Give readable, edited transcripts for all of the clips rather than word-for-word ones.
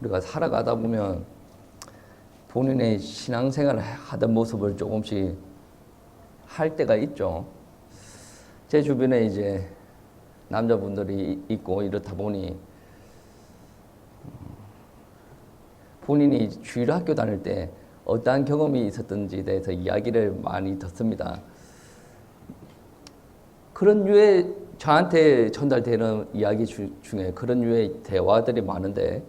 우리가 살아가다 보면 본인의 신앙생활을 하던 모습을 조금씩 할 때가 있죠. 제 주변에 이제 남자분들이 있고 이렇다 보니 본인이 주일 학교 다닐 때 어떠한 경험이 있었던지에 대해서 이야기를 많이 듣습니다. 그런 류의 저한테 전달되는 이야기 중에 그런 류의 대화들이 많은데,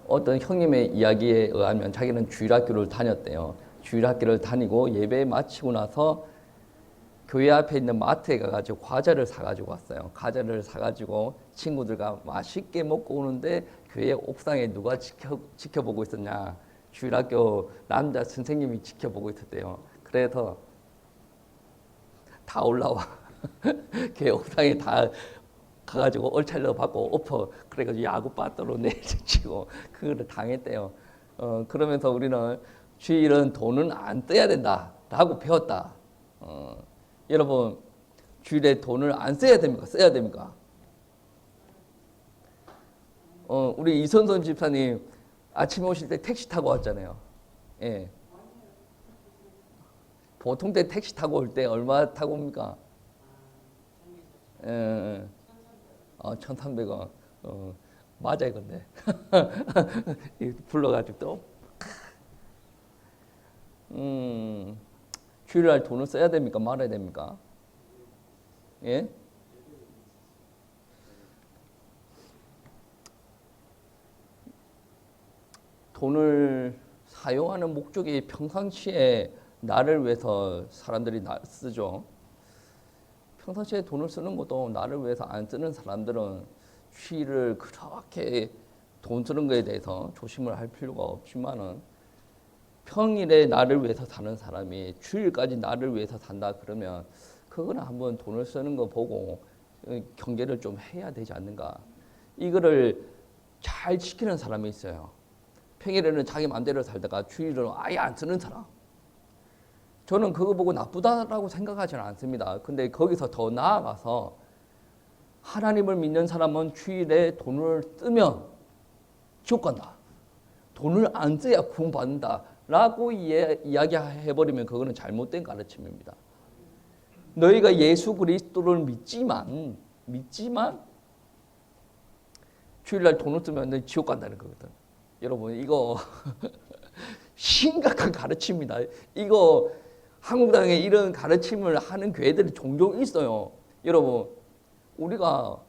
어떤 형님의 이야기에 의하면 자기는 주일학교를 다녔대요. 주일학교를 다니고 예배 마치고 나서 교회 앞에 있는 마트에 가가지고 과자를 사가지고 왔어요. 과자를 사가지고 친구들과 맛있게 먹고 오는데 교회 옥상에 누가 지켜보고 있었냐? 주일학교 남자 선생님이 지켜보고 있었대요. 그래서 다 올라와. 교회 옥상에 다 가가지고 얼찰러 받고 엎어, 그래가지고 야구 빠따로 내리치고 그거를 당했대요. 그러면서 우리는 주일은 돈은 안 써야 된다라고 배웠다. 여러분, 주일에 돈을 안 써야 됩니까? 써야 됩니까? 우리 이선선 집사님 아침에 오실 때 택시 타고 왔잖아요. 예. 보통 때 택시 타고 올 때 얼마 타고 옵니까? 1,300원. 맞아요, 근데. 불러가지고 또. 주일날 돈을 써야 됩니까? 말아야 됩니까? 예? 돈을 사용하는 목적이 평상시에 나를 위해서 사람들이 쓰죠. 평상시에 돈을 쓰는 것도 나를 위해서 안 쓰는 사람들은 주일을 그렇게 돈 쓰는 것에 대해서 조심을 할 필요가 없지만은, 평일에 나를 위해서 사는 사람이 주일까지 나를 위해서 산다 그러면 그거는 한번 돈을 쓰는 거 보고 경계를 좀 해야 되지 않는가. 이거를 잘 지키는 사람이 있어요. 평일에는 자기 마음대로 살다가 주일은 아예 안 쓰는 사람. 저는 그거 보고 나쁘다라고 생각하지는 않습니다. 근데 거기서 더 나아가서 하나님을 믿는 사람은 주일에 돈을 쓰면 지옥 간다. 돈을 안 써야 구원받는다. 라고 이야기해버리면 그거는 잘못된 가르침입니다. 너희가 예수 그리스도를 믿지만 주일날 돈을 쓰면 너 지옥 간다는 거거든. 여러분, 이거 심각한 가르침입니다. 이거 한국당에 이런 가르침을 하는 교회들이 종종 있어요. 여러분, 우리가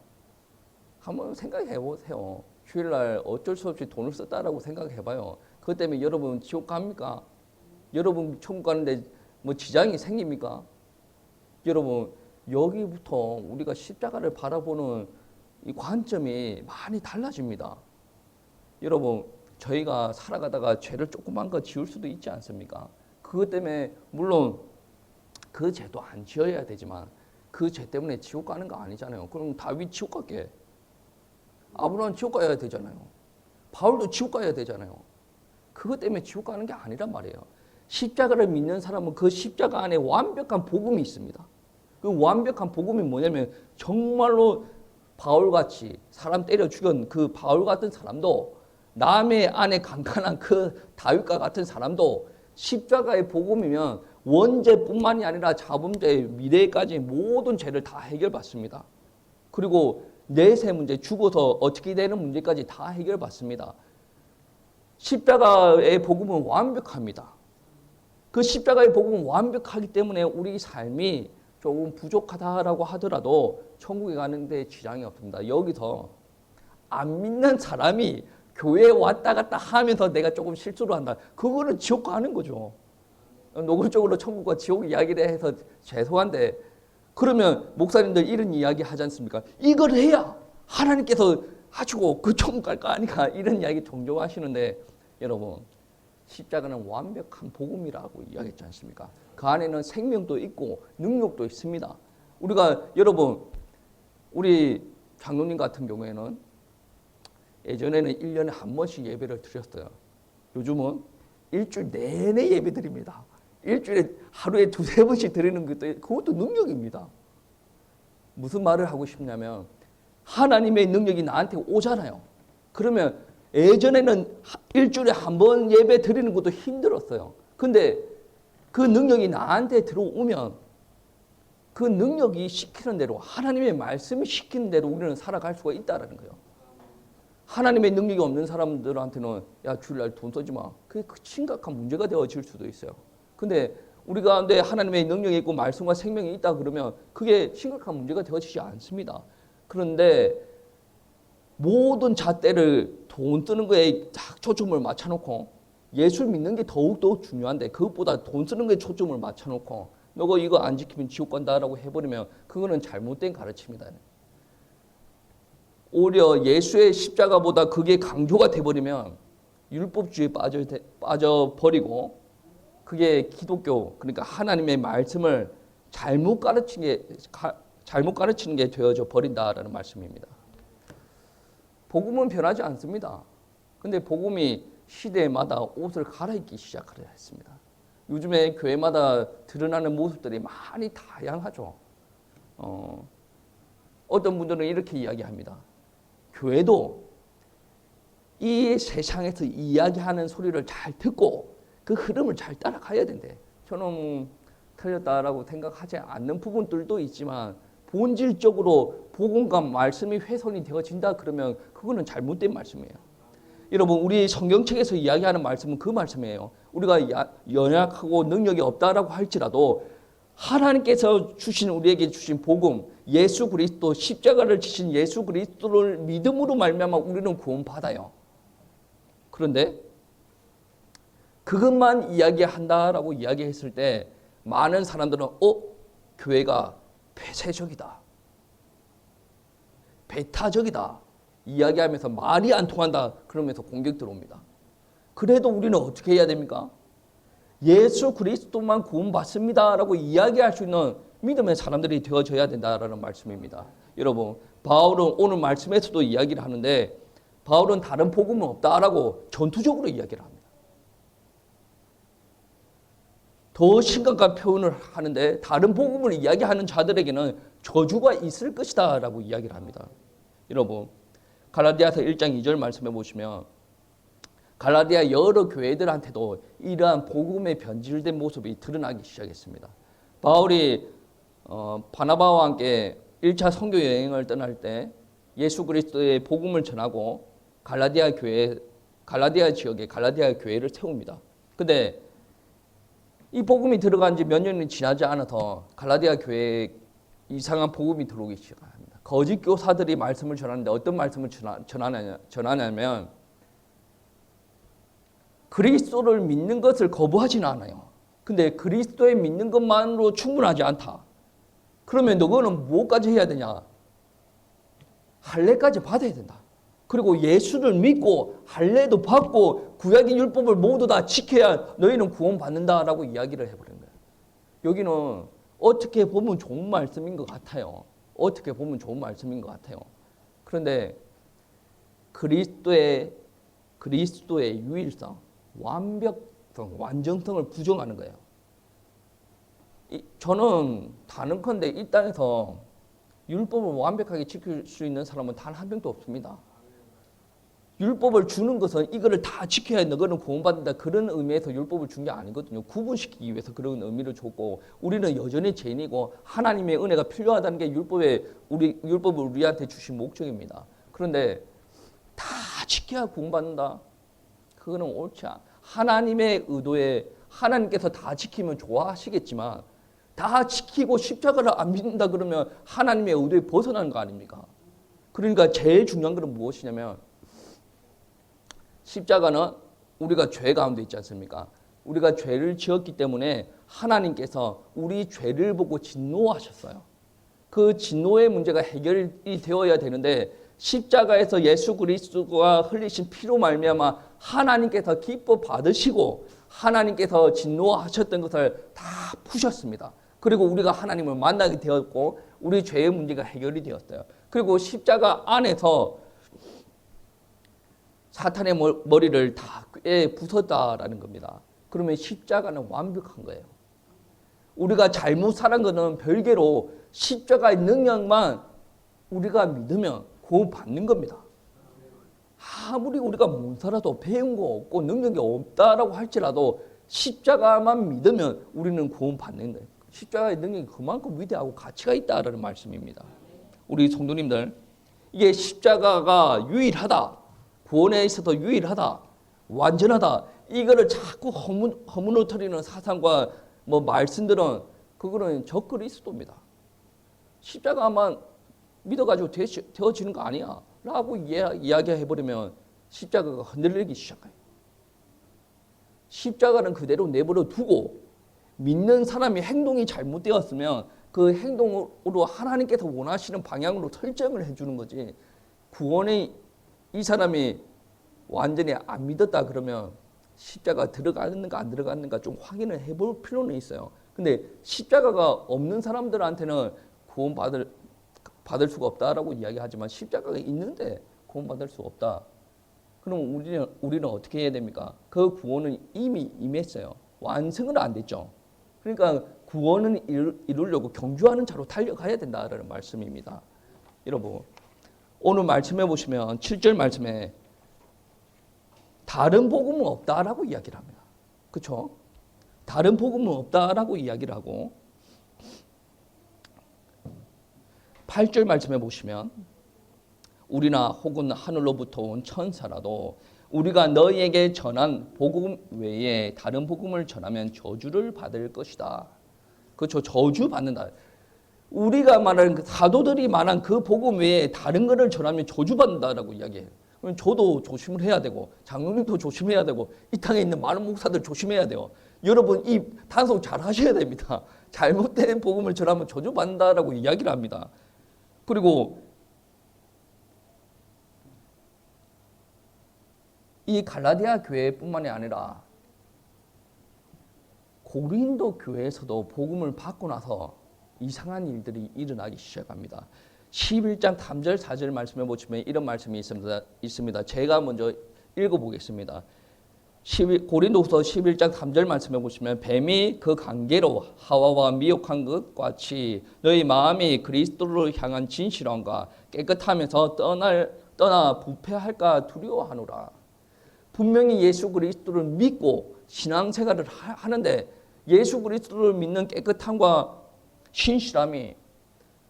한번 생각해 보세요. 주일날 어쩔 수 없이 돈을 썼다라고 생각해 봐요. 그것 때문에 여러분 지옥 갑니까? 여러분 천국 가는데 뭐 지장이 생깁니까? 여러분, 여기부터 우리가 십자가를 바라보는 이 관점이 많이 달라집니다. 여러분, 저희가 살아가다가 죄를 조그만 거 지을 수도 있지 않습니까? 그것 때문에 물론 그 죄도 안 지어야 되지만 그 죄 때문에 지옥 가는 거 아니잖아요. 그럼 다윗 지옥 갈게. 아브라함 지옥 가야 되잖아요. 바울도 지옥 가야 되잖아요. 그것 때문에 지옥 가는 게 아니란 말이에요. 십자가를 믿는 사람은 그 십자가 안에 완벽한 복음이 있습니다. 그 완벽한 복음이 뭐냐면 정말로 바울같이 사람 때려 죽인 그 바울 같은 사람도, 남의 안에 강간한 그 다윗과 같은 사람도 십자가의 복음이면 원죄뿐만이 아니라 자범죄, 미래까지 모든 죄를 다 해결받습니다. 그리고 내세 문제, 죽어서 어떻게 되는 문제까지 다 해결받습니다. 십자가의 복음은 완벽합니다. 그 십자가의 복음은 완벽하기 때문에 우리 삶이 조금 부족하다라고 하더라도 천국에 가는 데 지장이 없습니다. 여기서 안 믿는 사람이 교회에 왔다 갔다 하면서 내가 조금 실수를 한다. 그거는 지옥 가는 거죠. 노골적으로 천국과 지옥 이야기를 해서 죄송한데, 그러면 목사님들 이런 이야기 하지 않습니까? 이걸 해야 하나님께서 하시고 그 천국 갈 거 아니까, 이런 이야기 종종 하시는데, 여러분, 십자가는 완벽한 복음이라고 이야기했지 않습니까? 그 안에는 생명도 있고 능력도 있습니다. 우리가, 여러분, 우리 장로님 같은 경우에는 예전에는 1년에 한 번씩 예배를 드렸어요. 요즘은 일주일 내내 예배 드립니다. 일주일에 하루에 2-3번씩 드리는 그것도 능력입니다. 무슨 말을 하고 싶냐면, 하나님의 능력이 나한테 오잖아요. 그러면 예전에는 일주일에 한 번 예배 드리는 것도 힘들었어요. 근데 그 능력이 나한테 들어오면 그 능력이 시키는 대로, 하나님의 말씀이 시키는 대로 우리는 살아갈 수가 있다는 거예요. 하나님의 능력이 없는 사람들한테는 야, 주일날 돈 쓰지 마. 그게 심각한 문제가 되어질 수도 있어요. 근데 우리 가운데 하나님의 능력이 있고 말씀과 생명이 있다 그러면 그게 심각한 문제가 되어지지 않습니다. 그런데 모든 잣대를 돈 쓰는 거에 딱 초점을 맞춰놓고 예수 믿는 게 더욱더 중요한데 그것보다 돈 쓰는 거에 초점을 맞춰놓고 너가 이거 안 지키면 지옥 간다라고 해버리면 그거는 잘못된 가르침이다. 오히려 예수의 십자가보다 그게 강조가 돼버리면 율법주의에 빠져버리고 그게 기독교, 그러니까 하나님의 말씀을 잘못 가르치는 게 되어져 버린다라는 말씀입니다. 복음은 변하지 않습니다. 근데 복음이 시대마다 옷을 갈아입기 시작하려 했습니다. 요즘에 교회마다 드러나는 모습들이 많이 다양하죠. 어떤 분들은 이렇게 이야기합니다. 교회도 이 세상에서 이야기하는 소리를 잘 듣고 그 흐름을 잘 따라가야 된대. 저는 틀렸다라고 생각하지 않는 부분들도 있지만 본질적으로 복음과 말씀이 훼손이 되어진다 그러면 그거는 잘못된 말씀이에요. 여러분, 우리 성경책에서 이야기하는 말씀은 그 말씀이에요. 우리가 연약하고 능력이 없다라고 할지라도 하나님께서 우리에게 주신 복음, 예수 그리스도, 십자가를 지신 예수 그리스도를 믿음으로 말미암아 우리는 구원받아요. 그런데 그것만 이야기한다라고 이야기했을 때 많은 사람들은 교회가 폐쇄적이다, 배타적이다 이야기하면서 말이 안 통한다 그러면서 공격 들어옵니다. 그래도 우리는 어떻게 해야 됩니까? 예수 그리스도만 구원받습니다라고 이야기할 수 있는 믿음의 사람들이 되어져야 된다라는 말씀입니다. 여러분, 바울은 오늘 말씀에서도 이야기를 하는데 바울은 다른 복음은 없다라고 전투적으로 이야기를 합니다. 더 심각한 표현을 하는데 다른 복음을 이야기하는 자들에게는 저주가 있을 것이다 라고 이야기를 합니다. 여러분, 갈라디아서 1장 2절 말씀해 보시면 갈라디아 여러 교회들한테도 이러한 복음의 변질된 모습이 드러나기 시작했습니다. 바울이 바나바와 함께 1차 선교 여행을 떠날 때 예수 그리스도의 복음을 전하고 갈라디아 지역에 갈라디아 교회를 세웁니다. 근데 이 복음이 들어간 지 몇 년이 지나지 않아서 갈라디아 교회에 이상한 복음이 들어오기 시작합니다. 거짓 교사들이 말씀을 전하는데 어떤 말씀을 전하냐면 그리스도를 믿는 것을 거부하지는 않아요. 근데 그리스도에 믿는 것만으로 충분하지 않다. 그러면 너는 무엇까지 해야 되냐? 할례까지 받아야 된다. 그리고 예수를 믿고 할례도 받고 구약의 율법을 모두 다 지켜야 너희는 구원받는다라고 이야기를 해버린 거예요. 여기는 어떻게 보면 좋은 말씀인 것 같아요. 어떻게 보면 좋은 말씀인 것 같아요. 그런데 그리스도의 유일성, 완벽성, 완전성을 부정하는 거예요. 저는 단언컨대 이 땅에서 율법을 완벽하게 지킬 수 있는 사람은 단 한 명도 없습니다. 율법을 주는 것은 이거를 다 지켜야 너는 구원받는다 그런 의미에서 율법을 준 게 아니거든요. 구분시키기 위해서 그런 의미를 줬고 우리는 여전히 죄인이고 하나님의 은혜가 필요하다는 게 율법을 우리한테 주신 목적입니다. 그런데 다 지켜야 구원받는다? 그거는 옳지 않아. 하나님의 의도에 하나님께서 다 지키면 좋아하시겠지만 다 지키고 십자가를 안 믿는다 그러면 하나님의 의도에 벗어나는 거 아닙니까? 그러니까 제일 중요한 것은 무엇이냐면 십자가는 우리가 죄 가운데 있지 않습니까? 우리가 죄를 지었기 때문에 하나님께서 우리 죄를 보고 진노하셨어요. 그 진노의 문제가 해결이 되어야 되는데 십자가에서 예수 그리스도가 흘리신 피로 말미암아 하나님께서 기뻐 받으시고 하나님께서 진노하셨던 것을 다 푸셨습니다. 그리고 우리가 하나님을 만나게 되었고 우리 죄의 문제가 해결이 되었어요. 그리고 십자가 안에서 사탄의 머리를 다 부쉈다라는 겁니다. 그러면 십자가는 완벽한 거예요. 우리가 잘못 살은 것은 별개로 십자가의 능력만 우리가 믿으면 구원받는 겁니다. 아무리 우리가 못 살아도 배운 거 없고 능력이 없다라고 할지라도 십자가만 믿으면 우리는 구원받는 거예요. 십자가의 능력이 그만큼 위대하고 가치가 있다라는 말씀입니다. 우리 성도님들, 이게 십자가가 유일하다, 구원에 있어서 유일하다, 완전하다, 이거를 자꾸 허무너뜨리는 사상과 뭐 말씀들은 그거는 적그리스도입니다. 십자가만 믿어가지고 되어지는 거 아니야 라고 이야기해버리면 십자가가 흔들리기 시작해요. 십자가는 그대로 내버려 두고 믿는 사람이 행동이 잘못되었으면 그 행동으로 하나님께서 원하시는 방향으로 설정을 해주는 거지, 구원에 이 사람이 완전히 안 믿었다 그러면 십자가 들어갔는가 안 들어갔는가 좀 확인을 해볼 필요는 있어요. 근데 십자가가 없는 사람들한테는 구원받을 수가 없다라고 이야기하지만 십자가가 있는데 구원받을 수 없다. 그럼 우리는 어떻게 해야 됩니까? 그 구원은 이미 임했어요. 완성은 안 됐죠. 그러니까 구원은 이루려고 경주하는 자로 달려가야 된다라는 말씀입니다. 여러분, 오늘 말씀해 보시면 7절 말씀에 다른 복음은 없다라고 이야기를 합니다. 그렇죠? 다른 복음은 없다라고 이야기를 하고 8절 말씀해 보시면 우리나 혹은 하늘로부터 온 천사라도 우리가 너희에게 전한 복음 외에 다른 복음을 전하면 저주를 받을 것이다. 그렇죠? 저주 받는다. 우리가 말하는 그 사도들이 말한 그 복음 외에 다른 것을 전하면 저주 받는다라고 이야기해요. 그럼 저도 조심을 해야 되고 장로님도 조심해야 되고 이 땅에 있는 많은 목사들 조심해야 돼요. 여러분 이 단속 잘 하셔야 됩니다. 잘못된 복음을 전하면 저주 받는다라고 이야기를 합니다. 그리고 이 갈라디아 교회뿐만이 아니라 고린도 교회에서도 복음을 받고 나서 이상한 일들이 일어나기 시작합니다. 11장 3절 4절 말씀해 보시면 이런 말씀이 있습니다. 제가 먼저 읽어보겠습니다. 고린도후서 11장 3절 말씀해 보시면 뱀이 그 관계로 하와와 미혹한 것 같이 너희 마음이 그리스도를 향한 진실함과 깨끗하면서 떠나 부패할까 두려워하노라. 분명히 예수 그리스도를 믿고 신앙생활을 하는데 예수 그리스도를 믿는 깨끗함과 신실함이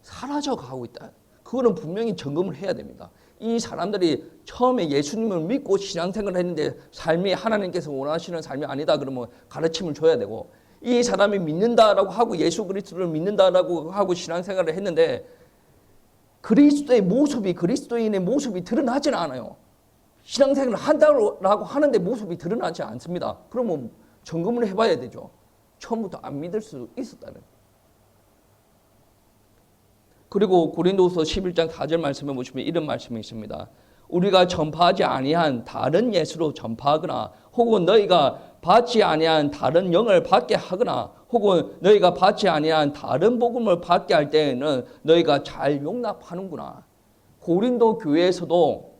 사라져가고 있다. 그거는 분명히 점검을 해야 됩니다. 이 사람들이 처음에 예수님을 믿고 신앙생활을 했는데 삶이 하나님께서 원하시는 삶이 아니다 그러면 가르침을 줘야 되고, 이 사람이 믿는다라고 하고 예수 그리스도를 믿는다라고 하고 신앙생활을 했는데 그리스도의 모습이, 그리스도인의 모습이 드러나지는 않아요. 신앙생활을 한다고 하는데 모습이 드러나지 않습니다. 그러면 점검을 해봐야 되죠. 처음부터 안 믿을 수 있었다는. 그리고 고린도후서 11장 4절 말씀에 보시면 이런 말씀이 있습니다. 우리가 전파하지 아니한 다른 예수로 전파하거나 혹은 너희가 받지 아니한 다른 영을 받게 하거나 혹은 너희가 받지 아니한 다른 복음을 받게 할 때에는 너희가 잘 용납하는구나. 고린도 교회에서도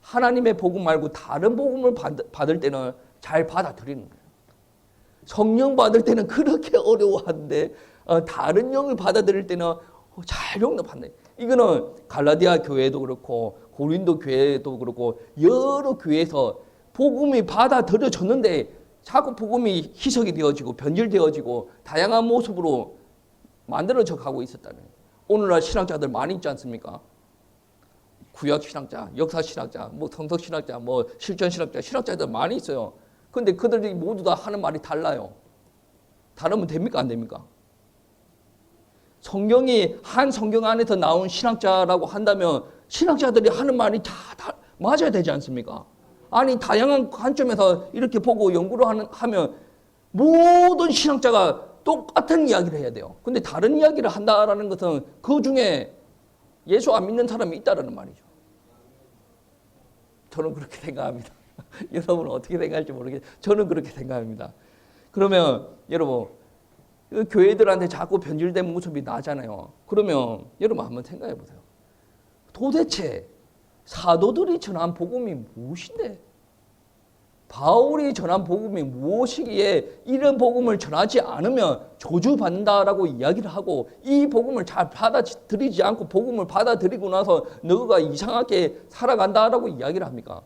하나님의 복음 말고 다른 복음을 받을 때는 잘 받아들이는 거예요. 성령 받을 때는 그렇게 어려워하는데 다른 영을 받아들일 때는 잘 용납한다. 이거는 갈라디아 교회도 그렇고 고린도 교회도 그렇고 여러 교회에서 복음이 받아들여졌는데 자꾸 복음이 희석이 되어지고 변질되어지고 다양한 모습으로 만들어져 가고 있었다는 거예요. 오늘날 신학자들 많이 있지 않습니까? 구약 신학자, 역사 신학자, 뭐 성서 신학자, 뭐 실전 신학자, 신학자들 많이 있어요. 근데 그들이 모두 다 하는 말이 달라요. 다르면 됩니까? 안 됩니까? 성경이 한 성경 안에서 나온 신학자라고 한다면 신학자들이 하는 말이 다 맞아야 되지 않습니까? 아니 다양한 관점에서 이렇게 보고 연구를 하면 모든 신학자가 똑같은 이야기를 해야 돼요. 근데 다른 이야기를 한다라는 것은 그 중에 예수 안 믿는 사람이 있다라는 말이죠. 저는 그렇게 생각합니다. 여러분은 어떻게 생각할지 모르겠지만 저는 그렇게 생각합니다. 그러면 여러분 교회들한테 자꾸 변질된 모습이 나잖아요. 그러면 여러분 한번 생각해 보세요. 도대체 사도들이 전한 복음이 무엇인데 바울이 전한 복음이 무엇이기에 이런 복음을 전하지 않으면 저주받는다라고 이야기를 하고 이 복음을 잘 받아들이지 않고 복음을 받아들이고 나서 너가 이상하게 살아간다라고 이야기를 합니까?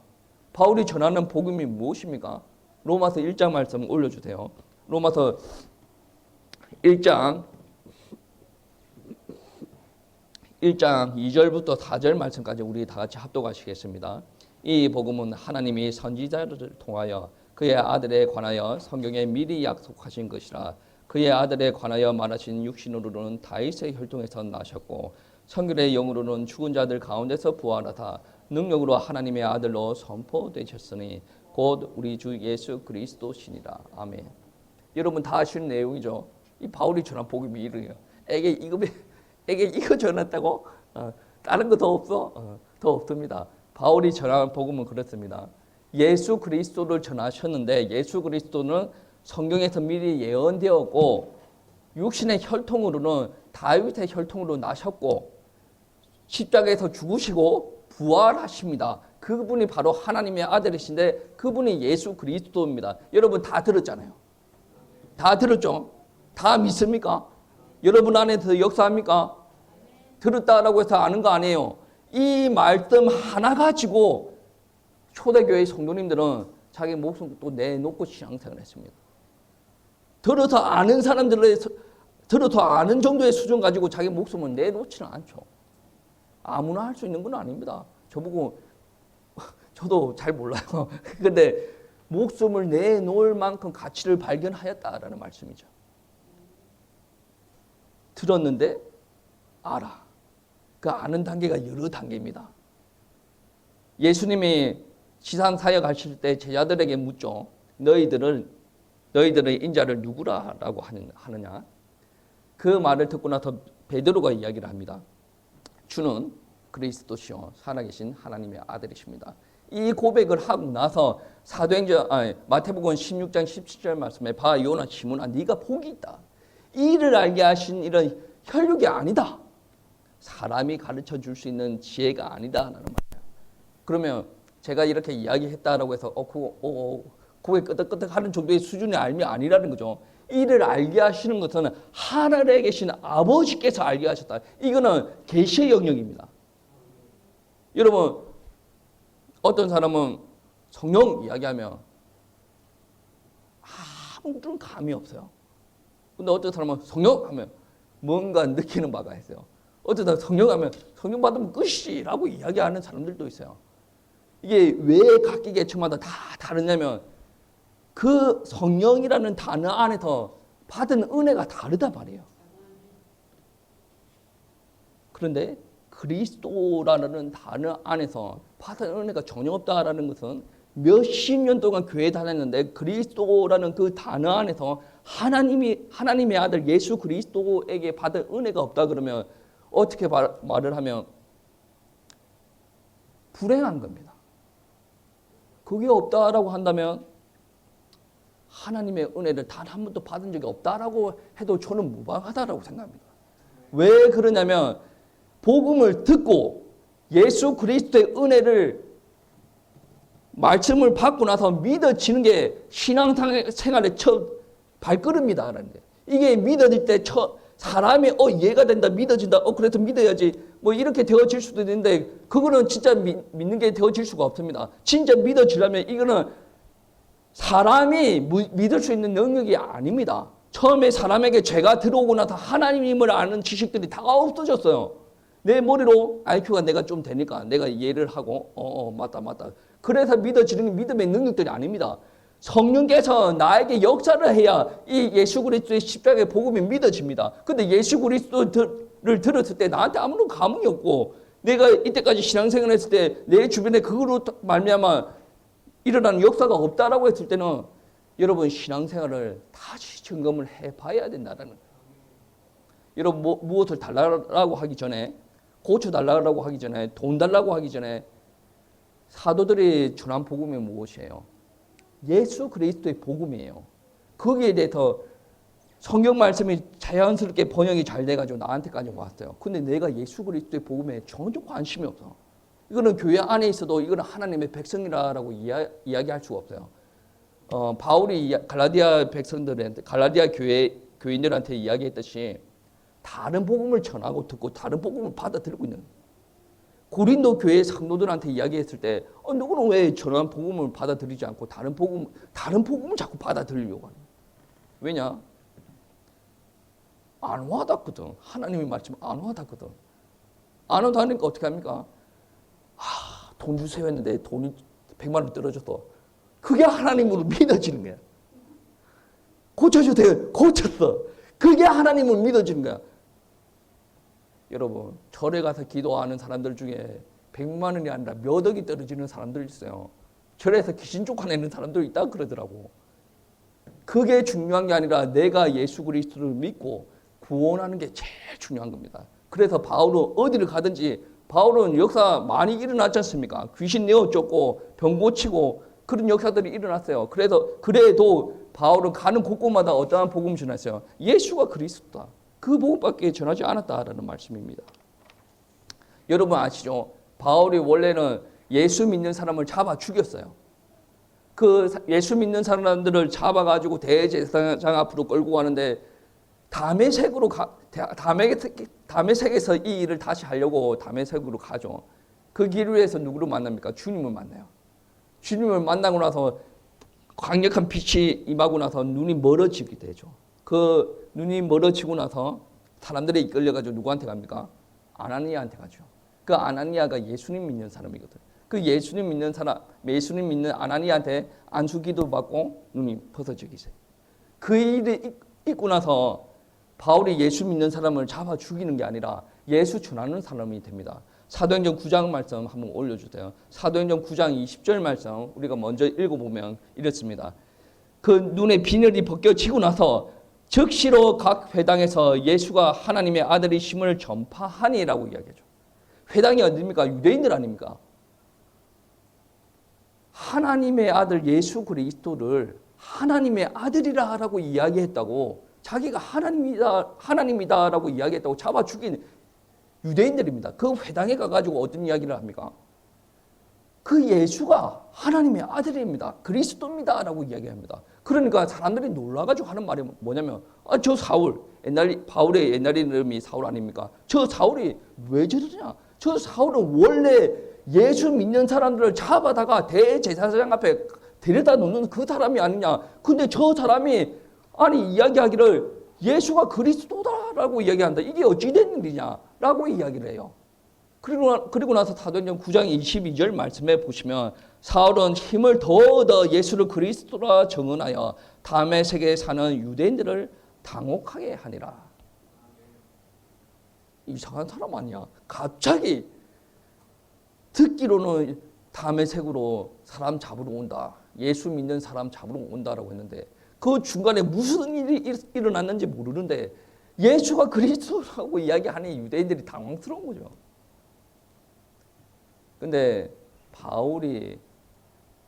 바울이 전하는 복음이 무엇입니까? 로마서 1장 말씀 올려주세요. 로마서 1장 2절부터 4절 말씀까지 우리 다 같이 합독하시겠습니다. 이 복음은 하나님이 선지자를 통하여 그의 아들에 관하여 성경에 미리 약속하신 것이라. 그의 아들에 관하여 말하신 육신으로는 다윗의 혈통에서 나셨고 성결의 영으로는 죽은 자들 가운데서 부활하사 능력으로 하나님의 아들로 선포되셨으니 곧 우리 주 예수 그리스도시니라. 아멘. 여러분 다 아시는 내용이죠. 이 바울이 전한 복음이 이래요. 에게 이거 전했다고? 다른 거 더 없어? 더 없습니다. 바울이 전한 복음은 그렇습니다. 예수 그리스도를 전하셨는데 예수 그리스도는 성경에서 미리 예언되었고 육신의 혈통으로는 다윗의 혈통으로 나셨고 십자가에서 죽으시고 부활하십니다. 그분이 바로 하나님의 아들이신데 그분이 예수 그리스도입니다. 여러분 다 들었잖아요. 다 들었죠? 다 믿습니까? 여러분 안에서 역사합니까? 들었다라고 해서 아는 거 아니에요. 이 말씀 하나 가지고 초대교회 성도님들은 자기 목숨 또 내놓고 신앙생활을 했습니다. 들어서 아는 사람들의 들어서 아는 정도의 수준 가지고 자기 목숨을 내놓지는 않죠. 아무나 할 수 있는 건 아닙니다. 저보고 저도 잘 몰라요. 근데 목숨을 내놓을 만큼 가치를 발견하였다라는 말씀이죠. 들었는데 알아. 그 아는 단계가 여러 단계입니다. 예수님이 지상 사역하실 때 제자들에게 묻죠. 너희들의 인자를 누구라고 하느냐? 그 말을 듣고 나서 베드로가 이야기를 합니다. 주는 그리스도시요 살아계신 하나님의 아들이십니다. 이 고백을 하고 나서 마태복음 16장 17절 말씀에 봐 요나 시몬아 네가 복이 있다. 이를 알게 하신 이런 혈육이 아니다. 사람이 가르쳐 줄 수 있는 지혜가 아니다라는 말이에요. 그러면 제가 이렇게 이야기했다라고 해서 고개 끄덕끄덕하는 정도의 수준의 알미 아니라는 거죠. 이를 알게 하시는 것은 하늘에 계신 아버지께서 알게 하셨다. 이거는 계시의 영역입니다. 여러분 어떤 사람은 성령 이야기하면 아무런 감이 없어요. 근데 어떤 사람은 성령 하면 뭔가 느끼는 바가 있어요. 어떤 사람은 성령 하면 성령 받으면 끝이라고 이야기하는 사람들도 있어요. 이게 왜 각기 계층마다 다 다르냐면 그 성령이라는 단어 안에서 받은 은혜가 다르단 말이에요. 그런데 그리스도라는 단어 안에서 받은 은혜가 전혀 없다라는 것은 몇십 년 동안 교회 다녔는데 그리스도라는 그 단어 안에서 하나님의 아들 예수 그리스도에게 받은 은혜가 없다 그러면 어떻게 말을 하면 불행한 겁니다. 그게 없다라고 한다면 하나님의 은혜를 단 한 번도 받은 적이 없다라고 해도 저는 무방하다라고 생각합니다. 왜 그러냐면 복음을 듣고 예수 그리스도의 은혜를 말씀을 받고 나서 믿어지는 게 신앙생활의 첫 발걸음이다. 이게 믿어질 때 사람이 이해가 된다, 믿어진다, 그래서 믿어야지 뭐 이렇게 되어질 수도 있는데 그거는 진짜 믿는 게 되어질 수가 없습니다. 진짜 믿어지려면 이거는 사람이 믿을 수 있는 능력이 아닙니다. 처음에 사람에게 죄가 들어오고 나서 하나님을 아는 지식들이 다 없어졌어요. 내 머리로 IQ가 내가 좀 되니까 내가 이해를 하고 맞다. 그래서 믿어지는 게 믿음의 능력들이 아닙니다. 성령께서 나에게 역사를 해야 이 예수 그리스도의 십자가의 복음이 믿어집니다. 근데 예수 그리스도를 들었을 때 나한테 아무런 감흥이 없고 내가 이때까지 신앙생활을 했을 때 내 주변에 그거로 말미암아 일어나는 역사가 없다라고 했을 때는 여러분 신앙생활을 다시 점검을 해봐야 된다는 거예요. 여러분 무엇을 달라고 하기 전에 고쳐달라고 하기 전에 돈 달라고 하기 전에 사도들이 전한 복음이 무엇이에요? 예수 그리스도의 복음이에요. 거기에 대해서 성경 말씀이 자연스럽게 번역이 잘 돼가지고 나한테까지 왔어요. 근데 내가 예수 그리스도의 복음에 전혀 관심이 없어. 이거는 교회 안에 있어도 이거는 하나님의 백성이라고 이야기할 수가 없어요. 바울이 갈라디아 백성들한테, 갈라디아 교인들한테 이야기했듯이 다른 복음을 전하고 듣고 다른 복음을 받아들이고 있는, 고린도 교회 성도들한테 이야기했을 때 누구는 왜 전한 복음을 받아들이지 않고 다른 복음을 자꾸 받아들이려고 하는? 왜냐? 안 와닿거든. 하나님의 말씀 안 와닿거든. 안 와닿으니까 어떻게 합니까? 돈 주세요 했는데 돈이 100만 원 떨어졌어. 그게 하나님으로 믿어지는 거야. 고쳐줘도 돼요. 고쳤어. 그게 하나님을 믿어지는 거야. 여러분, 절에 가서 기도하는 사람들 중에 100만 원이 아니라 몇 억이 떨어지는 사람들 있어요. 절에서 귀신 쫓아내는 사람들 있다 그러더라고. 그게 중요한 게 아니라 내가 예수 그리스도를 믿고 구원하는 게 제일 중요한 겁니다. 그래서 바울은 어디를 가든지, 바울은 역사 많이 일어났지 않습니까? 귀신 내어 쫓고 병 고치고 그런 역사들이 일어났어요. 그래도 바울은 가는 곳곳마다 어떠한 복음을 전했어요? 예수가 그리스도다. 그 복음밖에 전하지 않았다라는 말씀입니다. 여러분 아시죠? 바울이 원래는 예수 믿는 사람을 잡아 죽였어요. 그 예수 믿는 사람들을 잡아가지고 대제사장 앞으로 끌고 가는데 다메섹에서 이 일을 다시 하려고 다메섹으로 가죠. 그 길 위에서 누구를 만납니까? 주님을 만나요. 주님을 만나고 나서 강력한 빛이 임하고 나서 눈이 멀어지게 되죠. 그 눈이 멀어지고 나서 사람들이 이끌려가지고 누구한테 갑니까? 아나니아한테 가죠. 그 아나니아가 예수님 믿는 사람이거든. 그 예수님 믿는 아나니아한테 안수기도 받고 눈이 벗어지기 시작해요. 그 일이 있고 나서 바울이 예수 믿는 사람을 잡아 죽이는 게 아니라 예수 전하는 사람이 됩니다. 사도행전 9장 말씀 한번 올려주세요. 사도행전 9장 20절 말씀 우리가 먼저 읽어보면 이렇습니다. 그 눈에 비늘이 벗겨지고 나서 즉시로 각 회당에서 예수가 하나님의 아들이심을 전파하니라고 이야기하죠. 회당이 어디입니까? 유대인들 아닙니까? 하나님의 아들 예수 그리스도를 하나님의 아들이라고 이야기했다고, 자기가 하나님이다라고 이야기했다고 잡아 죽인 유대인들입니다. 그 회당에 가가지고 어떤 이야기를 합니까? 그 예수가 하나님의 아들입니다. 그리스도입니다라고 이야기합니다. 그러니까 사람들이 놀라가지고 하는 말이 뭐냐면, 저 사울, 바울의 옛날 이름이 사울 아닙니까? 저 사울이 왜 저러냐? 저 사울은 원래 예수 믿는 사람들을 잡아다가 대제사장 앞에 데려다 놓는 그 사람이 아니냐? 근데 저 사람이 이야기하기를 예수가 그리스도다라고 이야기한다. 이게 어찌 된 일이냐라고 이야기를 해요. 그리고 나서 사도행전 9장 22절 말씀에 보시면 사울은 힘을 더 얻어 예수를 그리스도라 증언하여 다메섹에 사는 유대인들을 당혹하게 하니라. 이상한 사람 아니야. 갑자기 듣기로는 다메섹으로 사람 잡으러 온다. 예수 믿는 사람 잡으러 온다라고 했는데 그 중간에 무슨 일이 일어났는지 모르는데 예수가 그리스도라고 이야기하니 유대인들이 당황스러운 거죠. 근데 바울이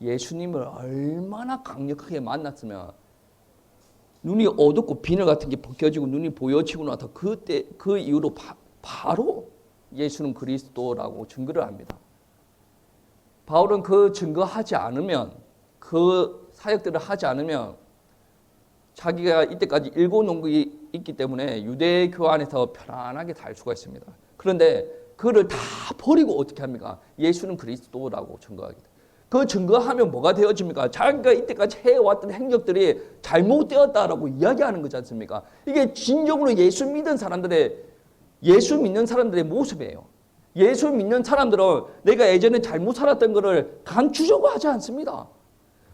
예수님을 얼마나 강력하게 만났으면 눈이 어둡고 비늘 같은 게 벗겨지고 눈이 보여지고 나서 그때 그 이후로 바로 예수는 그리스도라고 증거를 합니다. 바울은 그 증거하지 않으면, 그 사역들을 하지 않으면 자기가 이때까지 읽어놓은 게 있기 때문에 유대교 안에서 편안하게 살 수가 있습니다. 그런데 그거를 다 버리고 어떻게 합니까? 예수는 그리스도라고 증거하게 돼요. 그 증거하면 뭐가 되어집니까? 자기가 이때까지 해왔던 행적들이 잘못되었다라고 이야기하는 거지 않습니까? 이게 진정으로 예수 믿는 사람들의 모습이에요. 예수 믿는 사람들은 내가 예전에 잘못 살았던 것을 감추려고 하지 않습니다.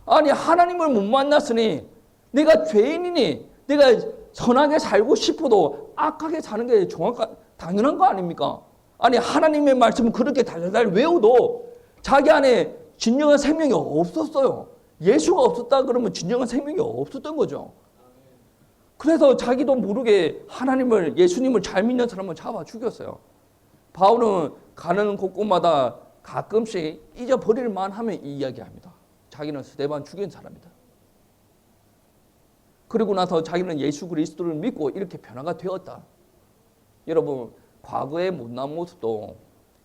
하나님을 못 만났으니 내가 죄인이니 내가 선하게 살고 싶어도 악하게 사는 게 당연한 거 아닙니까? 하나님의 말씀은 그렇게 달달달 외워도 자기 안에 진정한 생명이 없었어요. 예수가 없었다 그러면 진정한 생명이 없었던 거죠. 그래서 자기도 모르게 예수님을 잘 믿는 사람을 잡아 죽였어요. 바울은 가는 곳곳마다 가끔씩 잊어버릴 만하면 이 이야기합니다. 자기는 스데반 죽인 사람이다. 그리고 나서 자기는 예수 그리스도를 믿고 이렇게 변화가 되었다. 여러분, 과거의 못난 모습도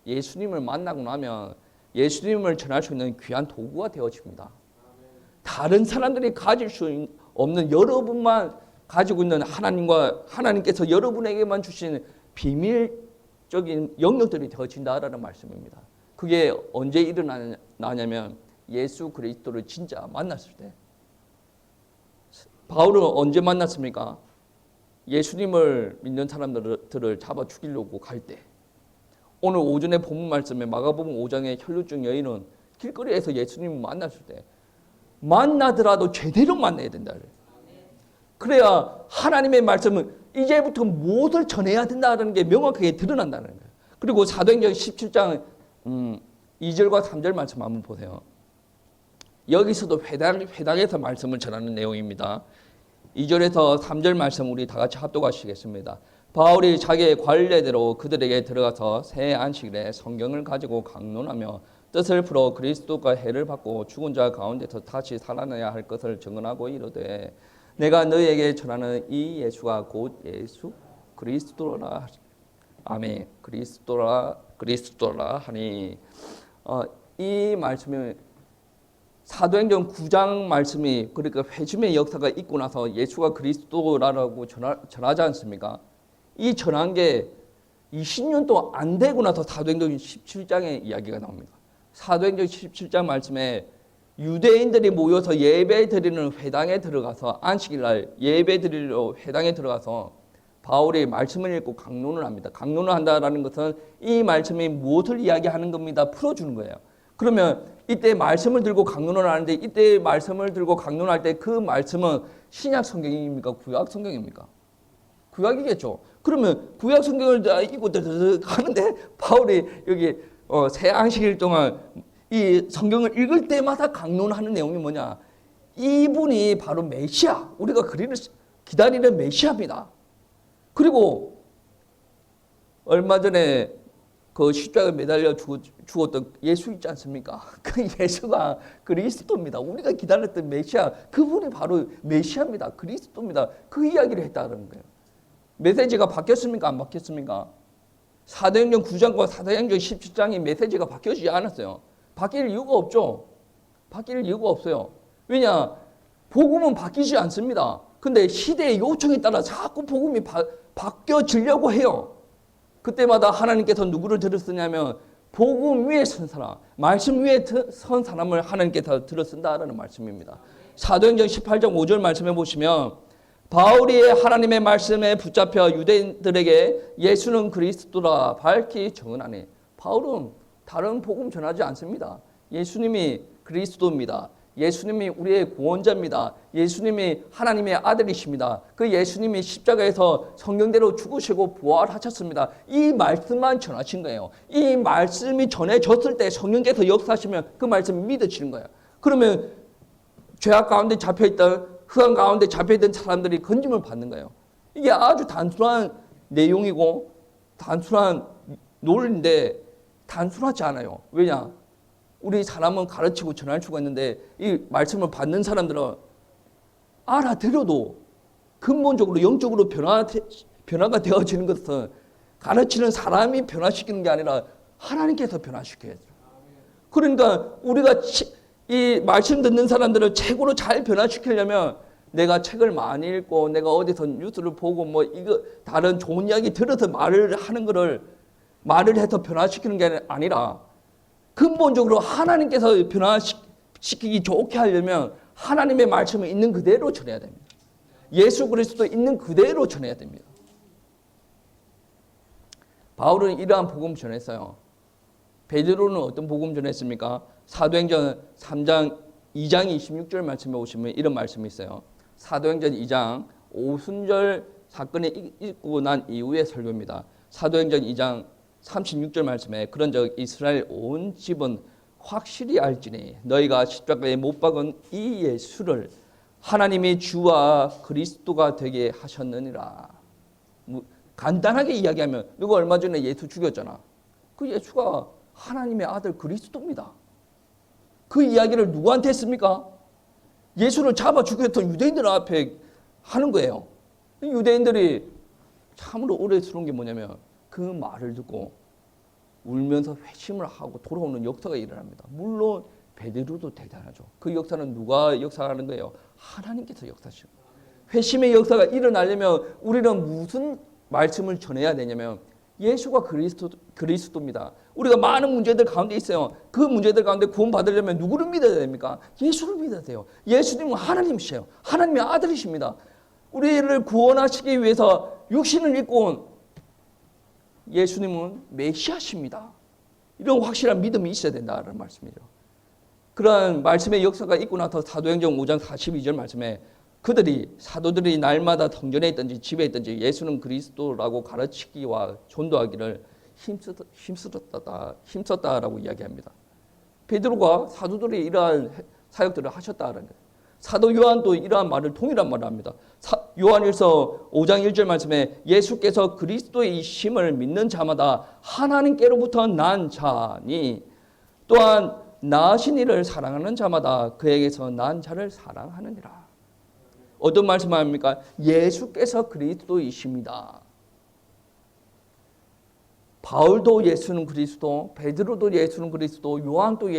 예수님을 만나고 나면 예수님을 전할 수 있는 귀한 도구가 되어집니다. 다른 사람들이 가질 수 없는 여러분만 가지고 있는 하나님께서 여러분에게만 주신 비밀적인 영역들이 되어진다라는 말씀입니다. 그게 언제 일어나냐면 예수 그리스도를 진짜 만났을 때. 바울은 언제 만났습니까? 예수님을 믿는 사람들을 잡아 죽이려고 갈 때. 오늘 오전에 본문 말씀에 마가복음 5장의 혈루증 여인은 길거리에서 예수님을 만났을 때 만나더라도 제대로 만나야 된다. 그래야 하나님의 말씀은 이제부터 무엇을 전해야 된다는 게 명확하게 드러난다는 거예요. 그리고 사도행전 17장 2절과 3절 말씀 한번 보세요. 여기서도 회당에서 말씀을 전하는 내용입니다. 2절에서 3절 말씀 우리 다 같이 합독하시겠습니다. 바울이 자기의 관례대로 그들에게 들어가서 새 안식일에 성경을 가지고 강론하며 뜻을 풀어 그리스도가 해를 받고 죽은 자 가운데서 다시 살아나야 할 것을 증언하고 이르되 내가 너희에게 전하는 이 예수가 곧 예수 그리스도라. 아멘. 그리스도라 하니 이 말씀이 사도행전 9장 말씀이 그러니까 회심의 역사가 있고 나서 예수가 그리스도라고 전하지 않습니까? 이 전한 게 20년도 안 되고 나서 사도행전 17장의 이야기가 나옵니다. 사도행전 17장 말씀에 유대인들이 모여서 예배 드리는 회당에 들어가서 안식일날 예배 드리러 회당에 들어가서 바울이 말씀을 읽고 강론을 합니다. 강론을 한다라는 것은 이 말씀이 무엇을 이야기하는 겁니다. 풀어주는 거예요. 그러면 이때 말씀을 들고 강론을 하는데 이때 말씀을 들고 강론할 때 그 말씀은 신약 성경입니까? 구약 성경입니까? 구약이겠죠. 그러면 구약 성경을 읽고 하는데 바울이 여기 새 안식일 동안 이 성경을 읽을 때마다 강론하는 내용이 뭐냐? 이분이 바로 메시아, 우리가 기다리는 메시아입니다. 그리고 얼마 전에 그 십자가에 매달려 죽었던 예수 있지 않습니까? 그 예수가 그리스도입니다. 우리가 기다렸던 메시아, 그분이 바로 메시아입니다. 그리스도입니다. 그 이야기를 했다는 거예요. 메시지가 바뀌었습니까? 안 바뀌었습니까? 사도행전 9장과 사도행전 17장이 메시지가 바뀌어지지 않았어요. 바뀔 이유가 없죠. 바뀔 이유가 없어요. 왜냐? 복음은 바뀌지 않습니다. 근데 시대의 요청에 따라 자꾸 복음이 바뀌어지려고 해요. 그때마다 하나님께서 누구를 들으시냐면 복음 위에 선 사람, 말씀 위에 선 사람을 하나님께서 들으신다라는 말씀입니다. 사도행전 18장 5절 말씀해 보시면 바울이 하나님의 말씀에 붙잡혀 유대인들에게 예수는 그리스도라 밝히 증언하니 바울은 다른 복음 전하지 않습니다. 예수님이 그리스도입니다. 예수님이 우리의 구원자입니다. 예수님이 하나님의 아들이십니다. 그 예수님이 십자가에서 성경대로 죽으시고 부활하셨습니다. 이 말씀만 전하신 거예요. 이 말씀이 전해졌을 때 성령께서 역사하시면 그 말씀이 믿어지는 거예요. 그러면 죄악 가운데 잡혀있던 흑암 가운데 잡혀있던 사람들이 건짐을 받는 거예요. 이게 아주 단순한 내용이고 단순한 논리인데 단순하지 않아요. 왜냐? 우리 사람은 가르치고 전할 수가 있는데 이 말씀을 받는 사람들은 알아들어도 근본적으로 영적으로 변화가 되어지는 것은 가르치는 사람이 변화시키는 게 아니라 하나님께서 변화시켜야 돼요. 그러니까 우리가 이 말씀 듣는 사람들을 최고로 잘 변화시키려면 내가 책을 많이 읽고 내가 어디서 뉴스를 보고 뭐 이거 다른 좋은 이야기 들어서 말을 해서 변화시키는 게 아니라 근본적으로 하나님께서 변화시키기 좋게 하려면 하나님의 말씀을 있는 그대로 전해야 됩니다. 예수 그리스도 있는 그대로 전해야 됩니다. 바울은 이러한 복음 전했어요. 베드로는 어떤 복음 전했습니까? 사도행전 3장 2장 26절 말씀에 오시면 이런 말씀이 있어요. 사도행전 2장 오순절 사건이 있고 난 이후의 설교입니다. 사도행전 2장 36절 말씀에 그런즉 이스라엘 온 집은 확실히 알지니 너희가 십자가에 못 박은 이 예수를 하나님이 주와 그리스도가 되게 하셨느니라. 간단하게 이야기하면 누가 얼마 전에 예수 죽였잖아. 그 예수가 하나님의 아들 그리스도입니다. 그 이야기를 누구한테 했습니까? 예수를 잡아 죽였던 유대인들 앞에 하는 거예요. 유대인들이 참으로 오래스러운 게 뭐냐면 그 말을 듣고 울면서 회심을 하고 돌아오는 역사가 일어납니다. 물론 베드로도 대단하죠. 그 역사는 누가 역사하는 거예요? 하나님께서 역사하시는 거예요. 회심의 역사가 일어나려면 우리는 무슨 말씀을 전해야 되냐면 예수가 그리스도입니다. 우리가 많은 문제들 가운데 있어요. 그 문제들 가운데 구원받으려면 누구를 믿어야 됩니까? 예수를 믿어야 돼요. 예수님은 하나님이세요. 하나님의 아들이십니다. 우리를 구원하시기 위해서 육신을 입고 온 예수님은 메시아십니다. 이런 확실한 믿음이 있어야 된다는 말씀이죠. 그러한 말씀의 역사가 있고 나서 사도행전 5장 42절 말씀에 그들이 사도들이 날마다 성전에 있든지 집에 있든지 예수는 그리스도라고 가르치기와 전도하기를 힘썼다라고 이야기합니다. 베드로가 사도들이 이러한 사역들을 하셨다는 거예요. 사도 요한도 이러한 말을 동일한 말을 합니다. 요한일서 5장 1절 말씀에 예수께서 그리스도의 이심을 믿는 자마다 하나님께로부터 난 자니 또한 나으신 이를 사랑하는 자마다 그에게서 난 자를 사랑하느니라. 어떤 말씀을 합니까? 예수께서 그리스도이십니다. 바울도 예수는 그리스도, 베드로도 예수는 그리스도, 요한도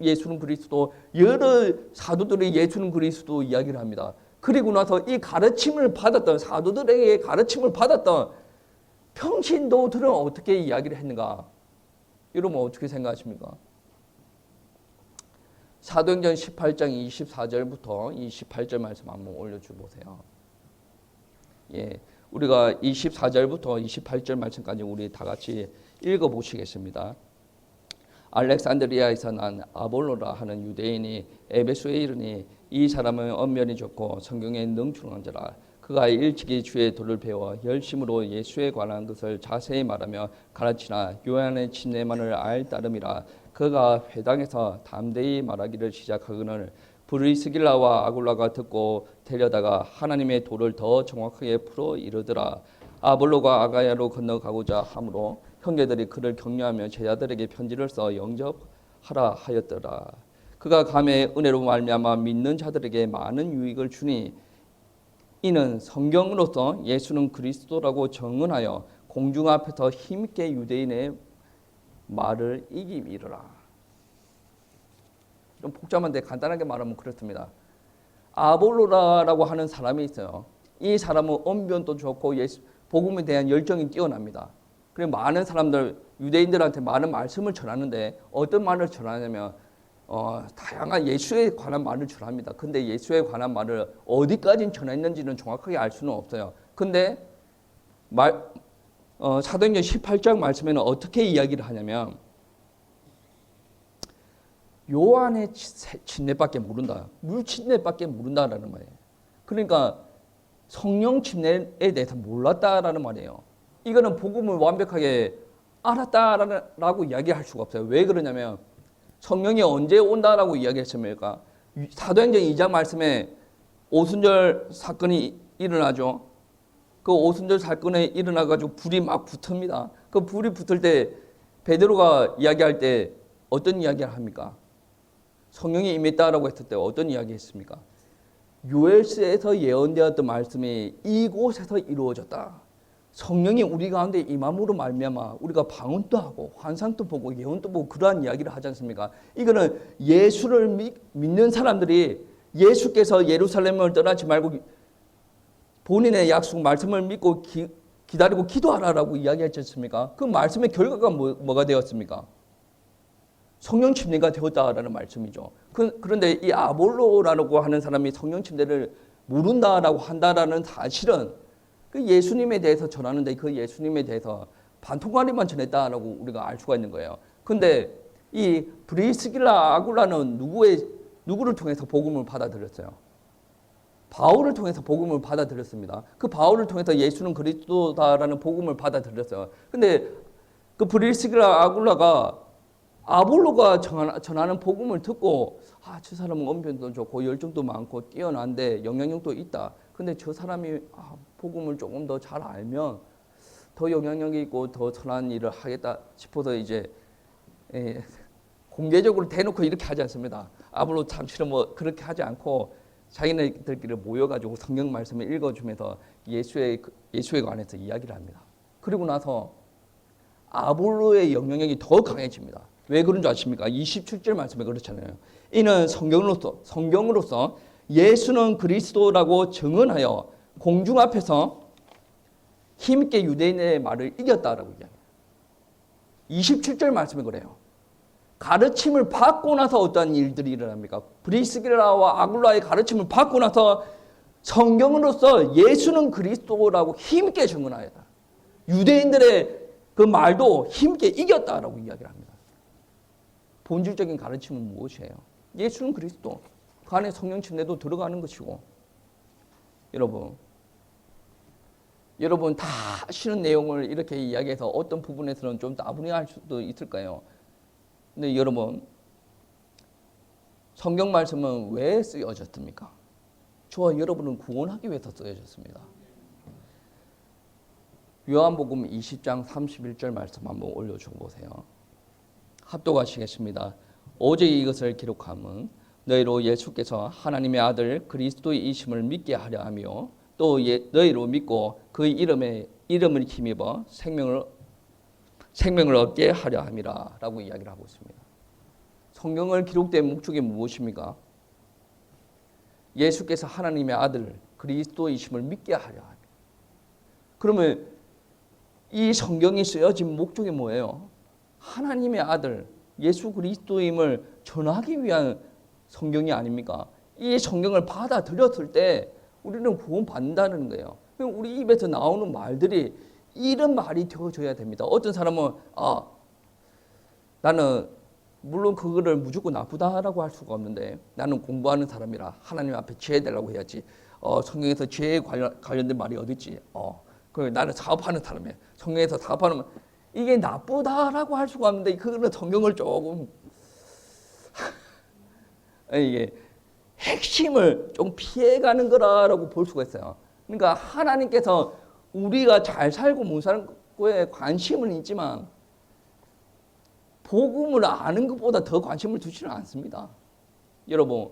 예수는 그리스도, 여러 사도들이 예수는 그리스도 이야기를 합니다. 그리고 나서 이 가르침을 받았던 사도들에게 가르침을 받았던 평신도들은 어떻게 이야기를 했는가? 여러분 어떻게 생각하십니까? 사도행전 18장 24절부터 28절 말씀 한번 올려줘 보세요. 예, 우리가 24절부터 28절 말씀까지 우리 다 같이 읽어보시겠습니다. 알렉산드리아에서 난 아볼로라 하는 유대인이 에베소에 이르니 이 사람은 언면이 좋고 성경에 능충한 자라. 그가 일찍이 주의 도를 배워 열심으로 예수에 관한 것을 자세히 말하며 가르치나 요한의 침례만을 알 따름이라. 그가 회당에서 담대히 말하기를 시작하거늘 브리스길라와 아굴라가 듣고 데려다가 하나님의 도를 더 정확하게 풀어 이르더라. 아볼로가 아가야로 건너가고자 하므로 형제들이 그를 격려하며 제자들에게 편지를 써 영접하라 하였더라. 그가 감에 은혜로 말미암아 믿는 자들에게 많은 유익을 주니 이는 성경으로서 예수는 그리스도라고 정언하여 공중 앞에서 힘있게 유대인의 말을 이기미르라. 좀 복잡한데 간단하게 말하면 그렇습니다. 아볼로라라고 하는 사람이 있어요. 이 사람은 언변도 좋고 복음에 대한 열정이 뛰어납니다. 그리고 많은 사람들 유대인들한테 많은 말씀을 전하는데 어떤 말을 전하냐면 다양한 예수에 관한 말을 전합니다. 근데 예수에 관한 말을 어디까지 전했는지는 정확하게 알 수는 없어요. 근데 사도행전 18장 말씀에는 어떻게 이야기를 하냐면 요한의 침례밖에 모른다. 물 침례밖에 모른다라는 말이에요. 그러니까 성령 침례에 대해서 몰랐다라는 말이에요. 이거는 복음을 완벽하게 알았다라고 이야기할 수가 없어요. 왜 그러냐면 성령이 언제 온다라고 이야기했습니까? 사도행전 2장 말씀에 오순절 사건이 일어나죠. 그 오순절 사건에 일어나가지고 불이 막 붙습니다. 그 불이 붙을 때 베드로가 이야기할 때 어떤 이야기를 합니까? 성령이 임했다라고 했을 때 어떤 이야기 했습니까? 요엘서에서 예언되었던 말씀이 이곳에서 이루어졌다. 성령이 우리 가운데 임함으로 말미암아 우리가 방언도 하고 환상도 보고 예언도 보고 그러한 이야기를 하지 않습니까? 이거는 예수를 믿는 사람들이 예수께서 예루살렘을 떠나지 말고 본인의 약속 말씀을 믿고 기다리고 기도하라라고 이야기했지 않습니까? 그 말씀의 결과가 뭐가 되었습니까? 성령 침례가 되었다라는 말씀이죠. 그런데 이 아볼로라고 하는 사람이 성령 침례를 모른다라고 한다라는 사실은 그 예수님에 대해서 전하는데 그 예수님에 대해서 반통가리만 전했다라고 우리가 알 수가 있는 거예요. 근데 이 브리스길라 아굴라는 누구를 통해서 복음을 받아들였어요? 바울을 통해서 복음을 받아들였습니다. 그 바울을 통해서 예수는 그리스도다라는 복음을 받아들였어요. 근데 그 브리스길라 아굴라가 아볼로가 전하는 복음을 듣고 저 사람은 언변도 좋고 열정도 많고 뛰어난데 영향력도 있다. 근데 저 사람이 복음을 조금 더 잘 알면 더 영향력이 있고 더 선한 일을 하겠다 싶어서 이제 공개적으로 대놓고 이렇게 하지 않습니다. 아볼로 참치는 뭐 그렇게 하지 않고 자기네들끼리 모여가지고 성경 말씀을 읽어주면서 예수에 관해서 이야기를 합니다. 그리고 나서 아볼로의 영향력이 더 강해집니다. 왜 그런 줄 아십니까? 27절 말씀에 그렇잖아요. 이는 성경으로서 예수는 그리스도라고 증언하여 공중 앞에서 힘있게 유대인의 말을 이겼다라고 이야기해요. 27절 말씀에 그래요. 가르침을 받고 나서 어떠한 일들이 일어납니까? 브리스길라와 아굴라의 가르침을 받고 나서 성경으로서 예수는 그리스도라고 힘있게 증언하였다. 유대인들의 그 말도 힘있게 이겼다라고 이야기를 합니다. 본질적인 가르침은 무엇이에요? 예수는 그리스도. 그 안에 성령 침례도 들어가는 것이고, 여러분 다 아시는 내용을 이렇게 이야기해서 어떤 부분에서는 좀 따분해할 수도 있을까요? 근데 여러분, 성경 말씀은 왜 쓰여졌습니까? 저와 여러분을 구원하기 위해서 쓰여졌습니다. 요한복음 20장 31절 말씀 한번 올려줘 보세요. 합독하시겠습니다. 오직 이것을 기록함은 너희로 예수께서 하나님의 아들 그리스도이심을 믿게 하려 하며 또 너희로 믿고 그 이름을 힘입어 생명을 얻게 하려 함이라 라고 이야기를 하고 있습니다. 성경을 기록된 목적이 무엇입니까? 예수께서 하나님의 아들 그리스도이심을 믿게 하려 합니다. 그러면 이 성경이 쓰여진 목적이 뭐예요? 하나님의 아들 예수 그리스도임을 전하기 위한 성경이 아닙니까? 이 성경을 받아들였을 때 우리는 구원받는다는 거예요. 우리 입에서 나오는 말들이 이런 말이 되어져야 됩니다. 어떤 사람은 나는 물론 그거를 무조건 나쁘다라고 할 수가 없는데 나는 공부하는 사람이라 하나님 앞에 죄되려고 해야지. 성경에서 죄에 관련된 말이 어디 있지? 나는 사업하는 사람이야. 성경에서 사업하는 이게 나쁘다라고 할 수가 없는데 그거는 성경을 조금 이게 핵심을 좀 피해가는 거라고 볼 수가 있어요. 그러니까 하나님께서 우리가 잘 살고 못 사는 거에 관심은 있지만 복음을 아는 것보다 더 관심을 두지는 않습니다. 여러분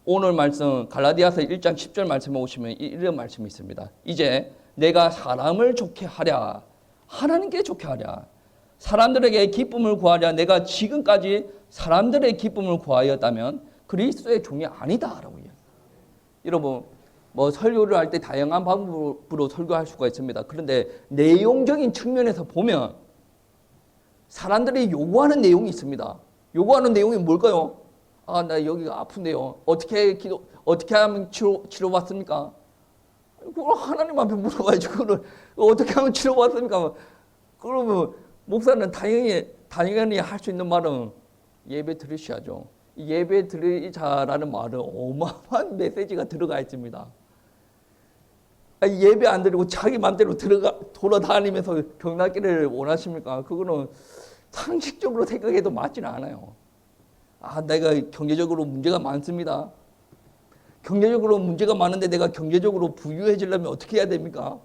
오늘 말씀 갈라디아서 1장 10절 말씀에 오시면 이런 말씀이 있습니다. 이제 내가 사람을 좋게 하랴 하나님께 좋게 하랴 사람들에게 기쁨을 구하랴 내가 지금까지 사람들의 기쁨을 구하였다면 그리스도의 종이 아니다라고 이야기해요. 여러분 설교를 할 때 다양한 방법으로 설교할 수가 있습니다. 그런데 내용적인 측면에서 보면 사람들이 요구하는 내용이 있습니다. 요구하는 내용이 뭘까요? 나 여기가 아픈데요. 어떻게 하면 치료받습니까? 그걸 하나님 앞에 물어봐야지. 그걸 어떻게 하면 치료받습니까? 그러면 목사는 당연히 할 수 있는 말은 예배 드리셔야죠. 예배 드리자라는 말은 어마어마한 메시지가 들어가 있습니다. 예배 안 드리고 자기 마음대로 돌아다니면서 병낫기를 원하십니까? 그거는 상식적으로 생각해도 맞지는 않아요. 내가 경제적으로 문제가 많습니다. 경제적으로 문제가 많은데 내가 경제적으로 부유해지려면 어떻게 해야 됩니까?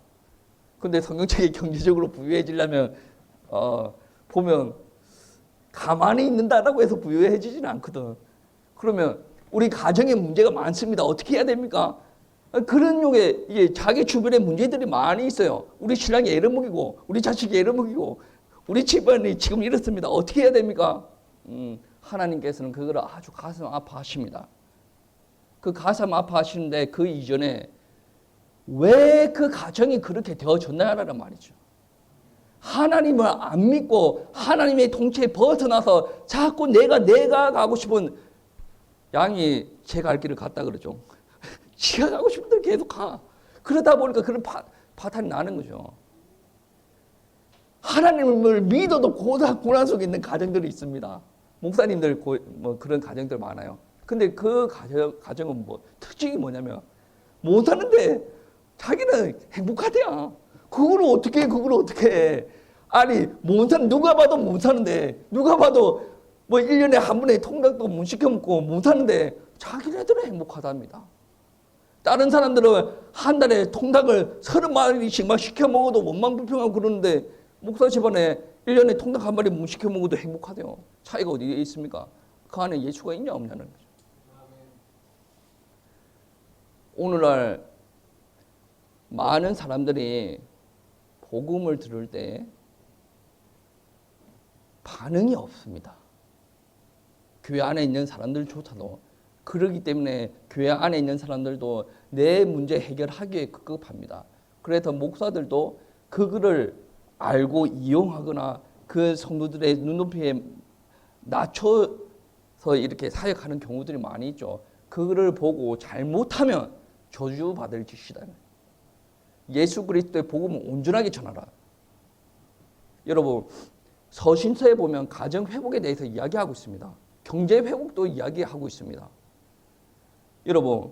근데 성경책에 경제적으로 부유해지려면 보면 가만히 있는다라고 해서 부유해지지는 않거든. 그러면 우리 가정에 문제가 많습니다. 어떻게 해야 됩니까? 그런 용에 이게 자기 주변에 문제들이 많이 있어요. 우리 신랑이 애를 먹이고 우리 자식이 애를 먹이고 우리 집안이 지금 이렇습니다. 어떻게 해야 됩니까? 하나님께서는 그거를 아주 가슴 아파하십니다. 그 가슴 아파하시는데 그 이전에 왜 그 가정이 그렇게 되어졌나라는 말이죠. 하나님을 안 믿고 하나님의 통치에 벗어나서 자꾸 내가 가고 싶은 양이 제 갈 길을 갔다 그러죠. 지가 가고 싶은 대로 계속 가. 그러다 보니까 그런 파탄이 나는 거죠. 하나님을 믿어도 고난 속에 있는 가정들이 있습니다. 목사님들 그런 가정들 많아요. 근데 그 가정은 특징이 뭐냐면 못하는데 자기는 행복하대요. 그걸 어떻게 해. 아니 누가 봐도 못 사는데 누가 봐도 1년에 한 번에 통닭도 못 시켜 먹고 못 사는데 자기네들은 행복하답니다. 다른 사람들은 한 달에 통닭을 30마리씩 막 시켜 먹어도 원망 불평하고 그러는데 목사 집안에 1년에 통닭 한 마리 못 시켜 먹어도 행복하대요. 차이가 어디에 있습니까? 그 안에 예수가 있냐 없냐는 거죠. 오늘날 많은 사람들이 복음을 들을 때 반응이 없습니다. 교회 안에 있는 사람들조차도 그러기 때문에 교회 안에 있는 사람들도 내 문제 해결하기에 급급합니다. 그래서 목사들도 그거를 알고 이용하거나 그 성도들의 눈높이에 낮춰서 이렇게 사역하는 경우들이 많이 있죠. 그거를 보고 잘못하면 저주받을 짓이다. 예수 그리스도의 복음을 온전하게 전하라. 여러분, 서신서에 보면 가정 회복에 대해서 이야기하고 있습니다. 경제 회복도 이야기하고 있습니다. 여러분,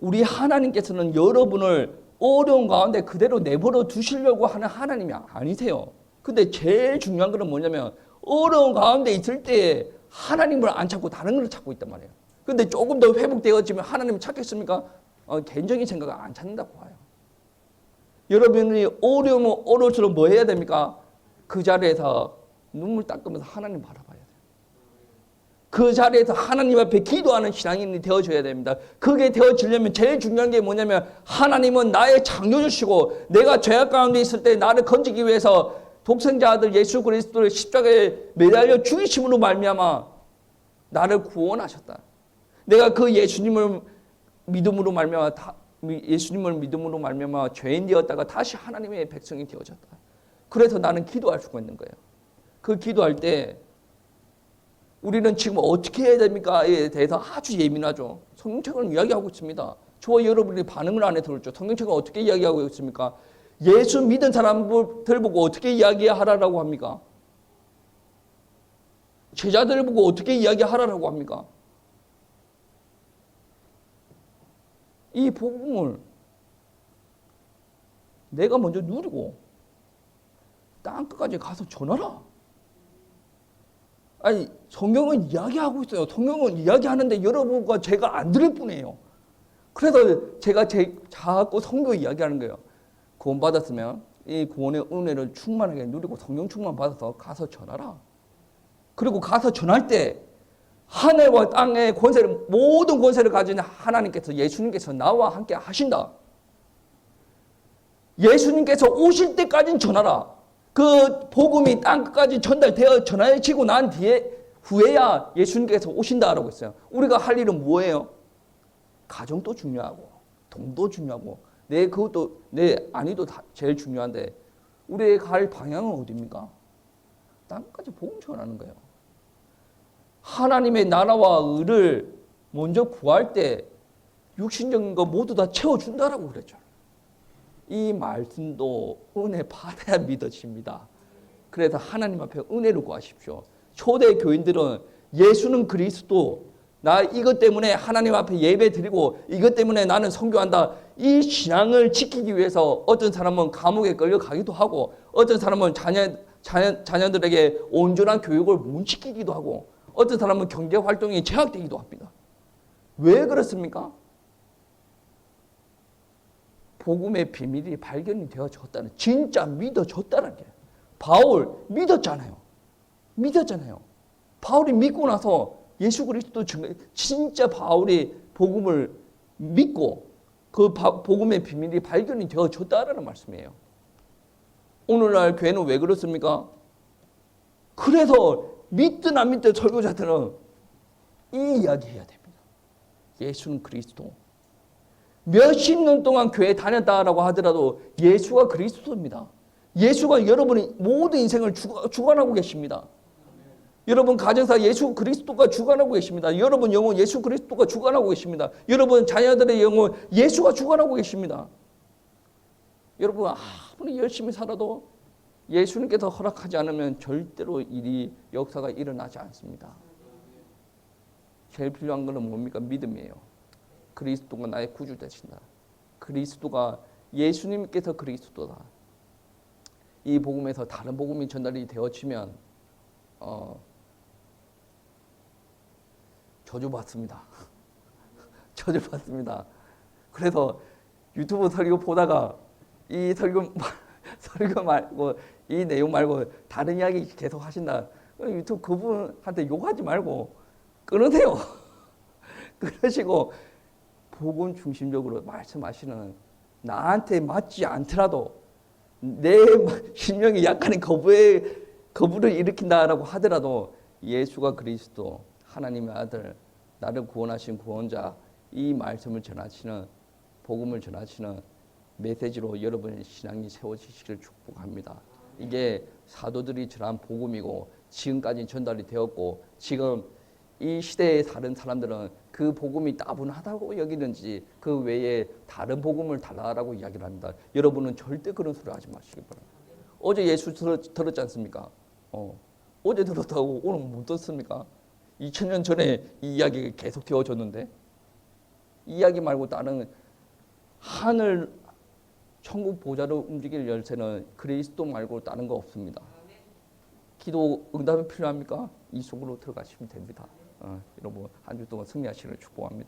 우리 하나님께서는 여러분을 어려운 가운데 그대로 내버려 두시려고 하는 하나님이 아니세요. 근데 제일 중요한 것은 뭐냐면 어려운 가운데 있을 때 하나님을 안 찾고 다른 걸 찾고 있단 말이에요. 근데 조금 더 회복되어지면 하나님을 찾겠습니까? 개인적인 생각을 안 찾는다고 봐요. 여러분이 어려우면 어려울수록 뭐 해야 됩니까? 그 자리에서 눈물 닦으면서 하나님 바라봐야 돼요. 그 자리에서 하나님 앞에 기도하는 신앙인이 되어줘야 됩니다. 그게 되어지려면 제일 중요한 게 뭐냐면 하나님은 나의 창조주시고 내가 죄악 가운데 있을 때 나를 건지기 위해서 독생자 아들 예수 그리스도를 십자가에 매달려 죽이심으로 말미암아 나를 구원하셨다. 내가 그 예수님을 믿음으로 말미암아 죄인 되었다가 다시 하나님의 백성이 되어졌다. 그래서 나는 기도할 수가 있는 거예요. 그 기도할 때 우리는 지금 어떻게 해야 됩니까에 대해서 아주 예민하죠. 성경책은 이야기하고 있습니다. 저와 여러분이 반응을 안 해서 그렇죠. 성경책은 어떻게 이야기하고 있습니까? 예수 믿은 사람들 보고 어떻게 이야기하라고 합니까? 제자들 보고 어떻게 이야기하라고 합니까? 이 복음을 내가 먼저 누리고 땅끝까지 가서 전하라. 아니, 성경은 이야기하고 있어요. 성경은 이야기하는데 여러분과 제가 안 들을 뿐이에요. 그래서 제가 자꾸 성경 이야기하는 거예요. 구원 받았으면 이 구원의 은혜를 충만하게 누리고 성령 충만 받아서 가서 전하라. 그리고 가서 전할 때 하늘과 땅의 권세를 모든 권세를 가진 하나님께서 예수님께서 나와 함께 하신다. 예수님께서 오실 때까지는 전하라. 그 복음이 땅끝까지 전달되어 전해지고 난 후에야 예수님께서 오신다라고 했어요. 우리가 할 일은 뭐예요? 가정도 중요하고 돈도 중요하고 그것도 내 안위도 제일 중요한데 우리의 갈 방향은 어디입니까? 땅끝까지 복음 전하는 거예요. 하나님의 나라와 의를 먼저 구할 때 육신적인 거 모두 다 채워준다라고 그랬죠. 이 말씀도 은혜 받아야 믿어집니다. 그래서 하나님 앞에 은혜를 구하십시오. 초대 교인들은 예수는 그리스도, 나 이것 때문에 하나님 앞에 예배 드리고 이것 때문에 나는 선교한다. 이 신앙을 지키기 위해서 어떤 사람은 감옥에 끌려가기도 하고 어떤 사람은 자녀들에게 온전한 교육을 못 시키기도 하고 어떤 사람은 경제활동이 제약되기도 합니다. 왜 그렇습니까? 복음의 비밀이 발견이 되어졌다는, 진짜 믿어졌다는 게. 바울 믿었잖아요. 바울이 믿고 나서 예수 그리스도 진짜 바울이 복음을 믿고 그 복음의 비밀이 발견이 되어졌다라는 말씀이에요. 오늘날 교회는 왜 그렇습니까? 그래서 믿든 안 믿든 설교자들은 이 이야기 해야 됩니다. 예수는 그리스도. 몇십 년 동안 교회 다녔다라고 하더라도 예수가 그리스도입니다. 예수가 여러분의 모든 인생을 주관하고 계십니다. 여러분 가정사 예수 그리스도가 주관하고 계십니다. 여러분 영혼 예수 그리스도가 주관하고 계십니다. 여러분 자녀들의 영혼 예수가 주관하고 계십니다. 여러분 아무리 열심히 살아도 예수님께서 허락하지 않으면 절대로 역사가 일어나지 않습니다. 제일 필요한 것은 뭡니까? 믿음이에요. 그리스도가 나의 구주 되신다. 그리스도가 예수님께서 그리스도다. 이 복음에서 다른 복음이 전달이 되어지면 저주받습니다. 저주받습니다. 그래서 유튜브 설교 보다가 이 설교 말고 이 내용 말고 다른 이야기 계속 하신다. 유튜브 그분한테 욕하지 말고 끊으세요. 그러시고 복음 중심적으로 말씀하시는, 나한테 맞지 않더라도 내 심령이 약간의 거부를 일으킨다라고 하더라도 예수가 그리스도, 하나님의 아들, 나를 구원하신 구원자, 이 말씀을 전하시는, 복음을 전하시는 메시지로 여러분의 신앙이 세워지시기를 축복합니다. 이게 사도들이 전한 복음이고 지금까지 전달이 되었고, 지금 이 시대에 사는 사람들은 그 복음이 따분하다고 여기는지 그 외에 다른 복음을 달라라고 이야기를 합니다. 여러분은 절대 그런 소리 하지 마시기 바랍니다. 어제 예수 들었지 않습니까? 어제 들었다고 오늘 못 듣습니까? 2000년 전에 이 이야기가 계속 되어졌는데, 이 이야기 말고 다른 하늘 천국 보좌로 움직일 열쇠는 그리스도 말고 다른 거 없습니다. 기도 응답이 필요합니까? 이 속으로 들어가시면 됩니다. 여러분 한 주 동안 승리하시기를 축복합니다.